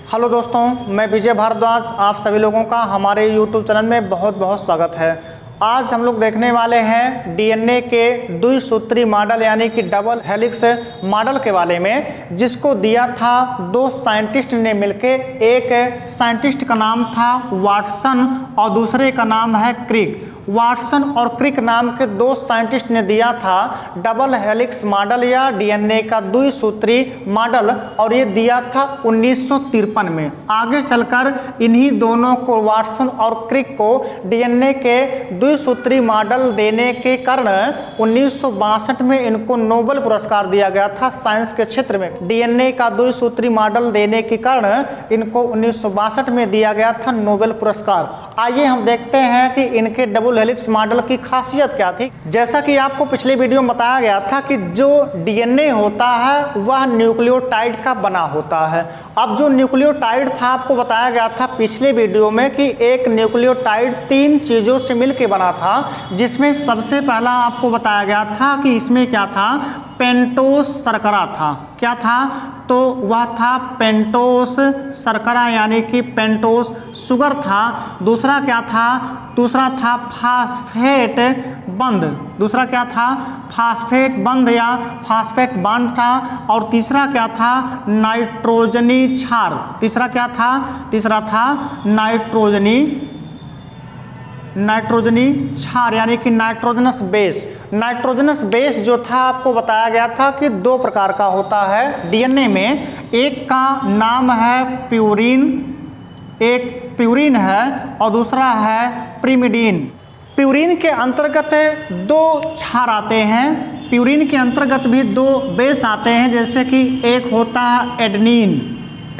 Hello दोस्तों, मैं विजय भारद्वाज। आप सभी लोगों का हमारे यूट्यूब चैनल में बहुत बहुत स्वागत है। आज हम लोग देखने वाले हैं डीएनए के द्विसूत्री मॉडल यानी कि डबल हेलिक्स मॉडल के बारे में, जिसको दिया था दो साइंटिस्ट ने मिलके। एक साइंटिस्ट का नाम था वाटसन और दूसरे का नाम है क्रिक। वाटसन और क्रिक नाम के दो साइंटिस्ट ने दिया था डबल हेलिक्स मॉडल या डीएनए का द्विसूत्री मॉडल, और ये दिया था 1953 में। आगे चलकर इन्हीं दोनों को, वाटसन और क्रिक को, डीएनए के द्विसूत्री मॉडल देने के कारण 1962 में इनको नोबेल पुरस्कार दिया गया था साइंस के क्षेत्र में। डीएनए का द्विसूत्री मॉडल देने के कारण इनको 1962 में दिया गया था नोबेल पुरस्कार। आइए हम देखते हैं कि इनके डबल हेलिक्स मॉडल की खासियत क्या थी। जैसा कि आपको पिछले वीडियो में बताया गया था कि जो डीएनए होता है वह न्यूक्लियोटाइड का बना होता है। अब जो न्यूक्लियोटाइड था, आपको बताया गया था पिछले वीडियो में कि एक न्यूक्लियोटाइड 3 चीज़ों से मिलकर बना था, जिसमें सबसे पहला आपको बताया गया था कि इसमें क्या था, पेंटोस शर्करा था। क्या था? तो वह था पेंटोस शर्करा यानी कि पेंटोस शुगर था। दूसरा क्या था? दूसरा था फास्फेट बंध। दूसरा क्या था? फास्फेट बंध या फास्फेट बॉन्ड था। और तीसरा क्या था? नाइट्रोजनी क्षार। तीसरा क्या था? तीसरा था नाइट्रोजनी क्षार यानी कि नाइट्रोजनस बेस। नाइट्रोजनस बेस जो था, आपको बताया गया था कि 2 प्रकार का होता है डीएनए में। एक का नाम है प्यूरिन, एक प्यूरिन है और दूसरा है प्रिमिडीन। प्यूरिन के अंतर्गत 2 क्षार आते हैं। प्यूरिन के अंतर्गत भी 2 बेस आते हैं, जैसे कि एक होता है एडेनिन।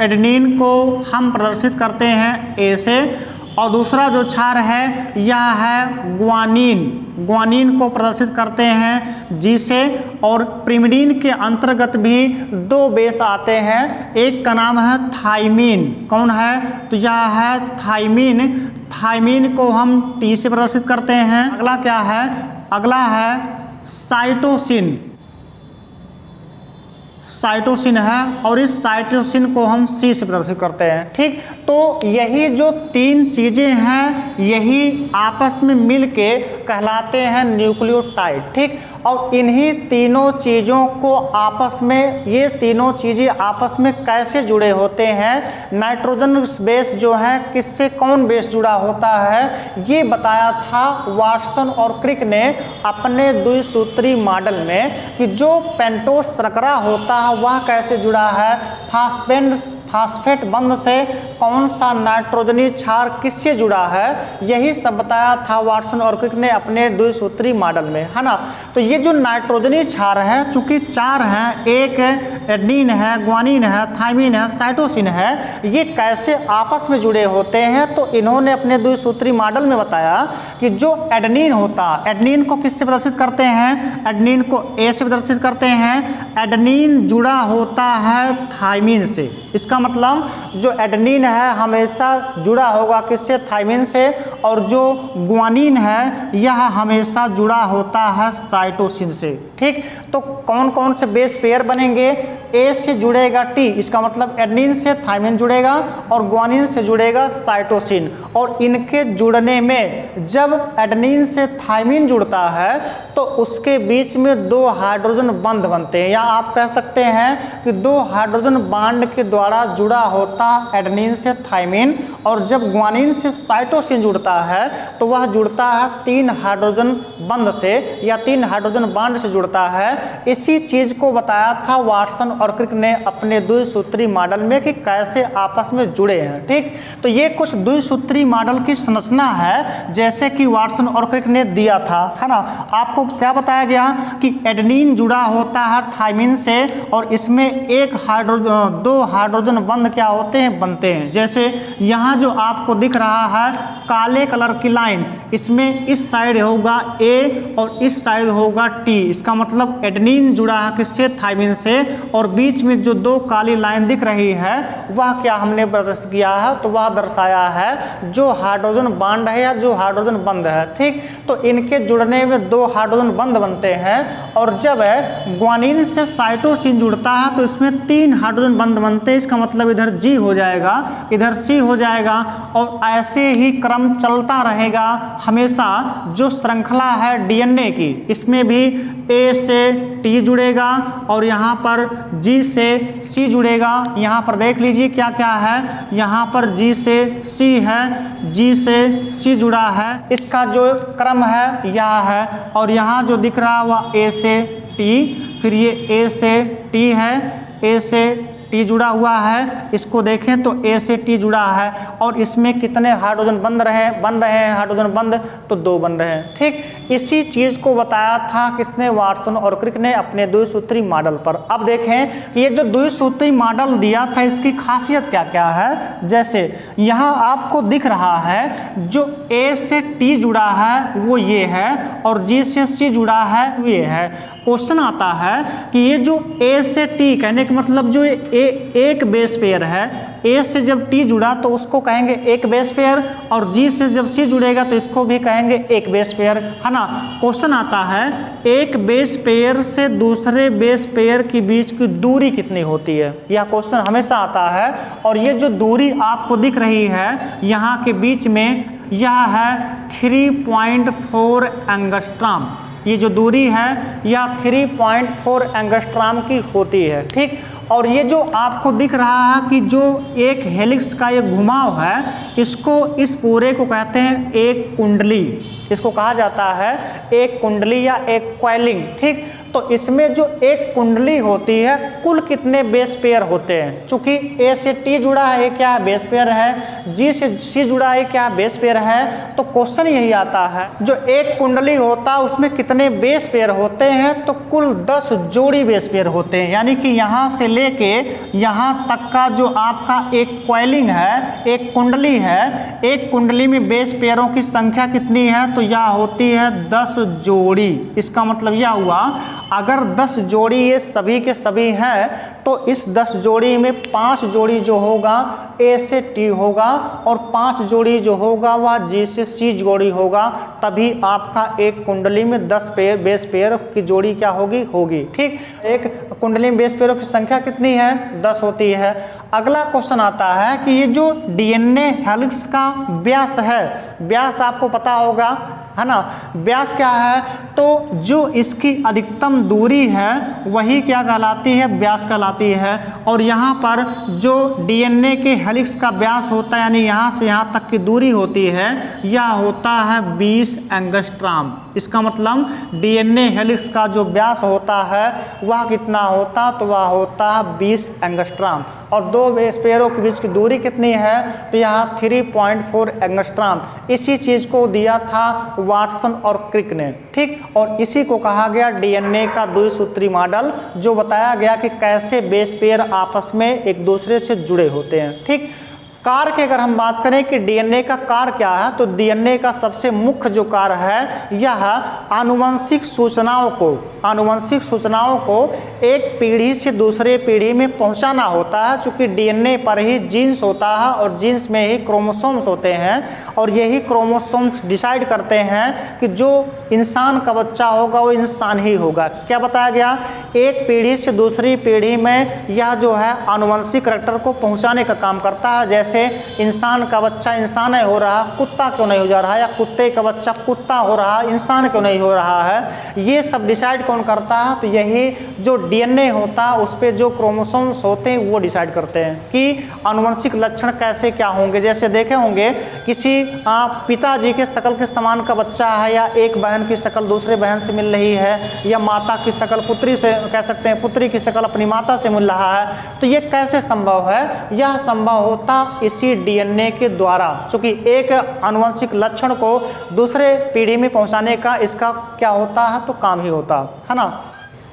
एडेनिन को हम प्रदर्शित करते हैं ए से, और दूसरा जो क्षार है यह है ग्वानिन। ग्वानिन को प्रदर्शित करते हैं जी से। और प्रिमिडीन के अंतर्गत भी 2 बेस आते हैं। एक का नाम है थाइमिन। कौन है? तो यह है थाइमिन। थाइमिन को हम टी से प्रदर्शित करते हैं। अगला क्या है? अगला है साइटोसिन। साइटोसिन है और इस साइटोसिन को हम सी से प्रदर्शित करते हैं। ठीक, तो यही जो 3 चीज़ें हैं यही आपस में मिलके कहलाते हैं न्यूक्लियोटाइड। ठीक, और इन्हीं तीनों चीज़ों को आपस में, ये तीनों चीज़ें आपस में कैसे जुड़े होते हैं, नाइट्रोजन बेस जो है किससे कौन बेस जुड़ा होता है, ये बताया था वाटसन और क्रिक ने अपने द्विसूत्री मॉडल में कि जो पेंटोस शर्करा होता है वह कैसे जुड़ा है फास्फेट बंध से, कौन सा नाइट्रोजनी क्षार किससे जुड़ा है, यही सब बताया था वाटसन और क्रिक ने अपने द्विसूत्री मॉडल में, है ना। तो ये जो नाइट्रोजनी क्षार है, चूंकि 4 हैं, एक एडेनिन है, ग्वानिन है, थाइमिन है, साइटोसिन है, ये कैसे आपस में जुड़े होते हैं, तो इन्होंने अपने द्विसूत्री मॉडल में बताया कि जो एडेनिन होता, एडेनिन को किससे प्रदर्शित करते हैं? एडेनिन को ए से प्रदर्शित करते हैं। एडेनिन जुड़ा होता है थाइमिन से। इसका मतलब जो एडेनिन है हमेशा जुड़ा होगा किससे? थाइमिन से। और जो ग्वानिन है यह हमेशा जुड़ा होता है साइटोसिन से। ठीक, तो कौन कौन से बेस पेयर बनेंगे? ए से जुड़ेगा टी, इसका मतलब एडेनिन से थाइमिन जुड़ेगा, और ग्वानिन से जुड़ेगा साइटोसिन। और इनके जुड़ने में, जब एडेनिन से थाइमिन जुड़ता है तो उसके बीच में 2 हाइड्रोजन बंध बनते हैं, या आप कह सकते हैं कि 2 हाइड्रोजन बॉन्ड के द्वारा जुड़ा होता एडेनिन से थाइमिन। और जब ग्वानिन से साइटोसिन जुड़ता है तो वह जुड़ता है 3 हाइड्रोजन बंध से, या 3 हाइड्रोजन बॉन्ड से जुड़ता है। इसी चीज को बताया था वाटसन और क्रिक ने अपने द्विसूत्री मॉडल में कि कैसे आपस में जुड़े हैं। ठीक, तो ये कुछ द्विसूत्री मॉडल की संरचना है जैसे कि वाटसन और क्रिक ने दिया था, है ना। आपको क्या बताया गया कि एडेनिन जुड़ा होता है थाइमिन से, और इसमें 2 हाइड्रोजन बंध क्या होते हैं? बनते हैं। जैसे यहाँ जो आपको दिख रहा है काले कलर की लाइन, इसमें इस साइड होगा ए और इस साइड होगा टी। इसका मतलब एडेनिन जुड़ा है किससे? थाइमिन से। और बीच में जो 2 काली लाइन दिख रही है वह क्या हमने प्रदर्शित किया है? तो वह दर्शाया है जो हाइड्रोजन बॉन्ड है या जो हाइड्रोजन बंध है। ठीक, तो इनके जुड़ने में 2 हाइड्रोजन बंध बनते हैं। और जब ग्वानिन से साइटोसिन जुड़ता है तो इसमें 3 हाइड्रोजन बंध बनते हैं। इसका मतलब इधर जी हो जाएगा, इधर सी हो जाएगा, और ऐसे ही क्रम चलता रहेगा हमेशा। जो श्रृंखला है डीएनए की, इसमें भी ए से टी जुड़ेगा और यहाँ पर जी से सी जुड़ेगा। यहाँ पर देख लीजिए क्या क्या है, यहाँ पर जी से सी है, जी से सी जुड़ा है, इसका जो क्रम है यह है। और यहाँ जो दिख रहा है वह ए से टी, फिर ये ए से टी है, ए से टी जुड़ा हुआ है। इसको देखें तो ए से टी जुड़ा है, और इसमें कितने हाइड्रोजन बन रहे हैं हाइड्रोजन बंद, तो 2 बन रहे हैं। ठीक इसी चीज़ को बताया था किसने, वाटसन और क्रिक ने अपने द्विसूत्री मॉडल पर। अब देखें ये जो द्विसूत्री मॉडल दिया था इसकी खासियत क्या क्या है। जैसे यहाँ आपको दिख रहा है जो ए से टी जुड़ा है वो ये है, और जी से सी जुड़ा है वो ये है। क्वेश्चन आता है कि ये जो ए से टी, कहने का मतलब जो एक बेस पेयर है, ए से जब टी जुड़ा तो उसको कहेंगे एक बेस पेयर, और जी से जब सी जुड़ेगा तो इसको भी कहेंगे एक बेस पेयर, है ना। क्वेश्चन आता है एक बेस पेयर से दूसरे बेस पेयर के बीच की दूरी कितनी होती है, यह क्वेश्चन हमेशा आता है। और ये जो दूरी आपको दिख रही है यहाँ के बीच में, यह है 3.4 एंगस्ट्रॉम। ये जो दूरी है यह 3.4 एंगस्ट्रॉम की होती है। ठीक, और ये जो आपको दिख रहा है कि जो एक हेलिक्स का ये घुमाव है, इसको, इस पूरे को कहते हैं एक कुंडली, इसको कहा जाता है एक कुंडली या एक कॉइलिंग। ठीक, तो इसमें जो एक कुंडली होती है कुल कितने बेस पेयर होते हैं। चूंकि ए से टी जुड़ा है, ये क्या बेस पेयर है, जी से सी जुड़ा है, क्या बेस पेयर है। तो क्वेश्चन यही आता है जो एक कुंडली होता है उसमें कितने बेस पेयर होते हैं, तो कुल 10 जोड़ी बेस पेयर होते हैं। यानी कि यहाँ से लेके यहाँ तक का जो आपका एक कॉइलिंग है, एक कुंडली है, एक कुंडली में बेस पेयरों की संख्या कितनी है, तो यह होती है 10 जोड़ी। इसका मतलब यह हुआ अगर 10 जोड़ी ये सभी के सभी हैं तो इस 10 जोड़ी में 5 जोड़ी जो होगा ए से टी होगा, और 5 जोड़ी जो होगा वह जी से सी जोड़ी होगा। तभी आपका एक कुंडली में 10 बेस पेयर की जोड़ी क्या होगी। ठीक, एक कुंडली में बेस पेयरों की संख्या कितनी है, 10 होती है। अगला क्वेश्चन आता है कि ये जो डीएनए हेलिक्स का व्यास है, व्यास आपको पता होगा, है ना। व्यास क्या है, तो जो इसकी अधिकतम दूरी है वही क्या कहलाती है, व्यास कहलाती है। और यहाँ पर जो डीएनए के हेलिक्स का व्यास होता है, यानी यहाँ से यहाँ तक की दूरी होती है, यह होता है 20 एंगस्ट्रॉम। इसका मतलब डीएनए हेलिक्स का जो व्यास होता है वह कितना होता, तो वह होता है 20 एंगस्ट्रॉम। और 2 बेस पेयरों के बीच की दूरी कितनी है, तो यहाँ 3.4 एंगस्ट्रॉम। इसी चीज़ को दिया था वाटसन और क्रिक ने। ठीक, और इसी को कहा गया डीएनए का द्विसूत्री मॉडल, जो बताया गया कि कैसे बेस पेयर आपस में एक दूसरे से जुड़े होते हैं। ठीक, कार्य की अगर हम बात करें कि डीएनए का कार्य क्या है, तो डीएनए का सबसे मुख्य जो कार्य है यह आनुवंशिक सूचनाओं को एक पीढ़ी से दूसरे पीढ़ी में पहुंचाना होता है। चूंकि डीएनए पर ही जीन्स होता है और जीन्स में ही क्रोमोसोम्स होते हैं, और यही क्रोमोसोम्स डिसाइड करते हैं कि जो इंसान का बच्चा होगा वो इंसान ही होगा। क्या बताया गया, एक पीढ़ी से दूसरी पीढ़ी में यह जो है आनुवंशिक करैक्टर को पहुँचाने का काम करता है। जैसे इंसान का बच्चा इंसान नहीं हो रहा, कुत्ता क्यों नहीं हो जा रहा है, या कुत्ते का बच्चा कुत्ता हो रहा, इंसान क्यों नहीं हो रहा है, ये सब डिसाइड कौन करता है, तो यही जो डीएनए होता है उस पर जो क्रोमोसोम्स होते हैं वो डिसाइड करते हैं कि आनुवंशिक लक्षण कैसे क्या होंगे। जैसे देखे होंगे किसी पिताजी के शकल के समान का बच्चा है, या एक बहन की शकल दूसरे बहन से मिल रही है, या माता की शकल पुत्री से, कह सकते हैं पुत्री की शकल अपनी माता से मिल रहा है, तो ये कैसे संभव है, यह संभव होता इसी डीएनए के द्वारा। क्योंकि एक आनुवंशिक लक्षण को दूसरे पीढ़ी में पहुंचाने का इसका क्या होता है, तो काम ही होता है ना।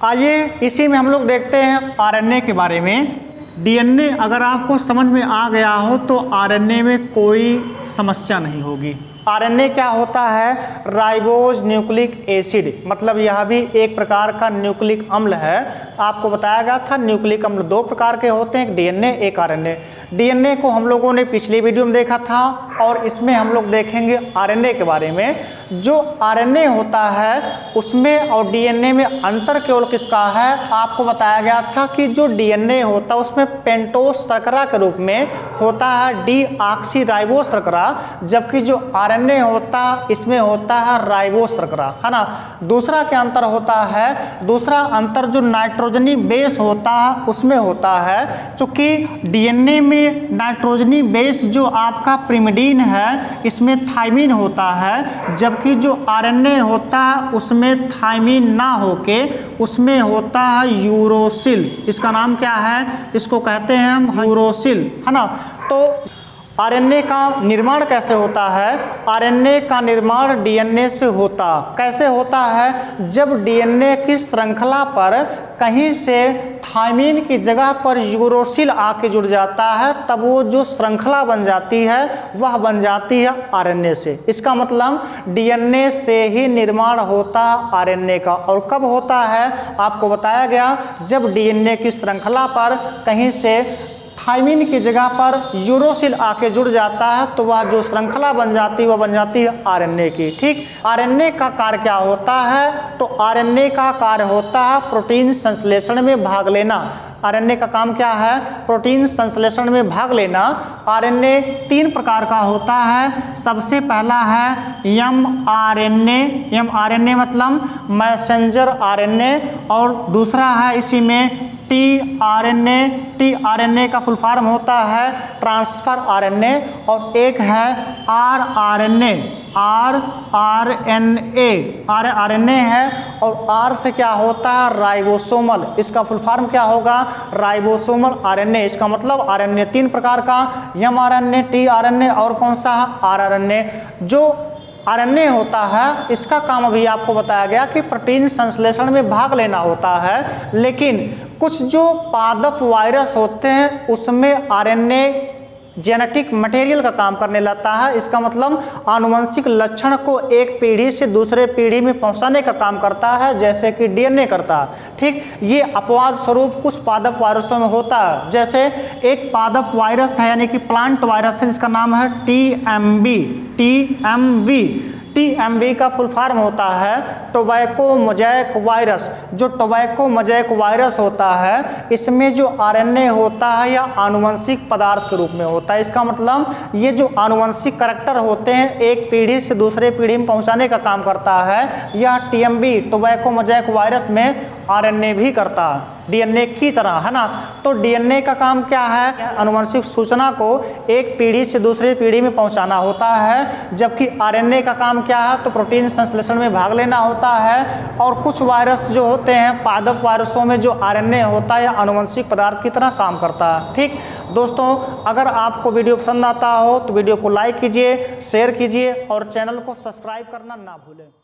आइए इसी में हम लोग देखते हैं आरएनए के बारे में। डीएनए अगर आपको समझ में आ गया हो तो आरएनए में कोई समस्या नहीं होगी। आरएनए क्या होता है? राइबोज न्यूक्लिक एसिड, मतलब यह भी एक प्रकार का न्यूक्लिक अम्ल है। आपको बताया गया था न्यूक्लिक अम्ल दो प्रकार के होते हैं, एक डीएनए एक आरएनए। डीएनए को हम लोगों ने पिछली वीडियो में देखा था और इसमें हम लोग देखेंगे आरएनए के बारे में। जो आरएनए होता है उसमें और डीएनए में अंतर केवल किसका है? आपको बताया गया था कि जो डीएनए होता है उसमें पेंटोस शर्करा के रूप में होता है डीऑक्सीराइबोस शर्करा, जबकि जो आरएनए होता है इसमें होता है राइबोस शर्करा, है ना। दूसरा क्या अंतर होता है? दूसरा अंतर जो नाइट्रोजनी बेस होता है उसमें होता है। चूंकि डीएनए में नाइट्रोजनी बेस जो आपका प्रिमिडीन है इसमें थायमिन होता है, जबकि जो आरएनए होता है उसमें थायमिन ना होके उसमें होता है यूरोसिल। इसका नाम क्या है? इसको कहते हैं हम यूरोसिल, है ना। तो आरएनए का निर्माण कैसे होता है? आरएनए का निर्माण डीएनए से होता कैसे होता है? जब डीएनए की श्रृंखला पर कहीं से थायमिन की जगह पर यूरोसिल आके जुड़ जाता है, तब वो जो श्रृंखला बन जाती है वह बन जाती है आरएनए से। इसका मतलब डीएनए से ही निर्माण होता है आरएनए का। और कब होता है? आपको बताया गया जब डीएनए की श्रृंखला पर कहीं से थायमिन की जगह पर यूरोसिल आके जुड़ जाता है तो वह जो श्रृंखला बन जाती है वह बन जाती है आरएनए की। ठीक, आरएनए का कार्य क्या होता है? तो आरएनए का कार्य होता है प्रोटीन संश्लेषण में भाग लेना। आरएनए का काम क्या है? प्रोटीन संश्लेषण में भाग लेना। आरएनए तीन प्रकार का होता है। सबसे पहला है एमआरएनए। एमआरएनए मतलब मैसेंजर आरएनए, और दूसरा है इसी में टीआरएनए। टीआरएनए का फुल फॉर्म होता है ट्रांसफर आरएनए, और एक है आरआरएनए। आरआरएनए आरएनए है, और आर से क्या होता है? राइबोसोमल। इसका फुल फॉर्म क्या होगा? Ribosomal RNA. इसका मतलब आरएनए तीन प्रकार का, एमआरएनए, टीआरएनए और कौन सा है? आरआरएनए। जो आरएनए होता है इसका काम अभी आपको बताया गया कि प्रोटीन संश्लेषण में भाग लेना होता है, लेकिन कुछ जो पादप वायरस होते हैं उसमें आरएनए जेनेटिक मटेरियल का काम करने लगता है। इसका मतलब आनुवंशिक लक्षण को एक पीढ़ी से दूसरे पीढ़ी में पहुंचाने का काम करता है, जैसे कि डीएनए करता है। ठीक, ये अपवाद स्वरूप कुछ पादप वायरसों में होता है। जैसे एक पादप वायरस है यानी कि प्लांट वायरस है जिसका नाम है टीएमवी। टीएमवी का फुल फॉर्म होता है टोबैको मोज़ेक वायरस। जो टोबैको मोज़ेक वायरस होता है इसमें जो आरएनए होता है या आनुवंशिक पदार्थ के रूप में होता है। इसका मतलब ये जो आनुवंशिक करैक्टर होते हैं एक पीढ़ी से दूसरे पीढ़ी में पहुंचाने का काम करता है। यह टीएमवी टोबैको मोज़ेक वायरस में आरएनए भी करता है डीएनए की तरह, है ना। तो डीएनए का काम क्या है? आनुवंशिक सूचना को एक पीढ़ी से दूसरी पीढ़ी में पहुंचाना होता है, जबकि आरएनए का काम क्या है? तो प्रोटीन संश्लेषण में भाग लेना होता है। और कुछ वायरस जो होते हैं पादप वायरसों में जो आरएनए होता है आनुवंशिक पदार्थ की तरह काम करता है। ठीक दोस्तों, अगर आपको वीडियो पसंद आता हो तो वीडियो को लाइक कीजिए, शेयर कीजिए और चैनल को सब्सक्राइब करना ना भूलें।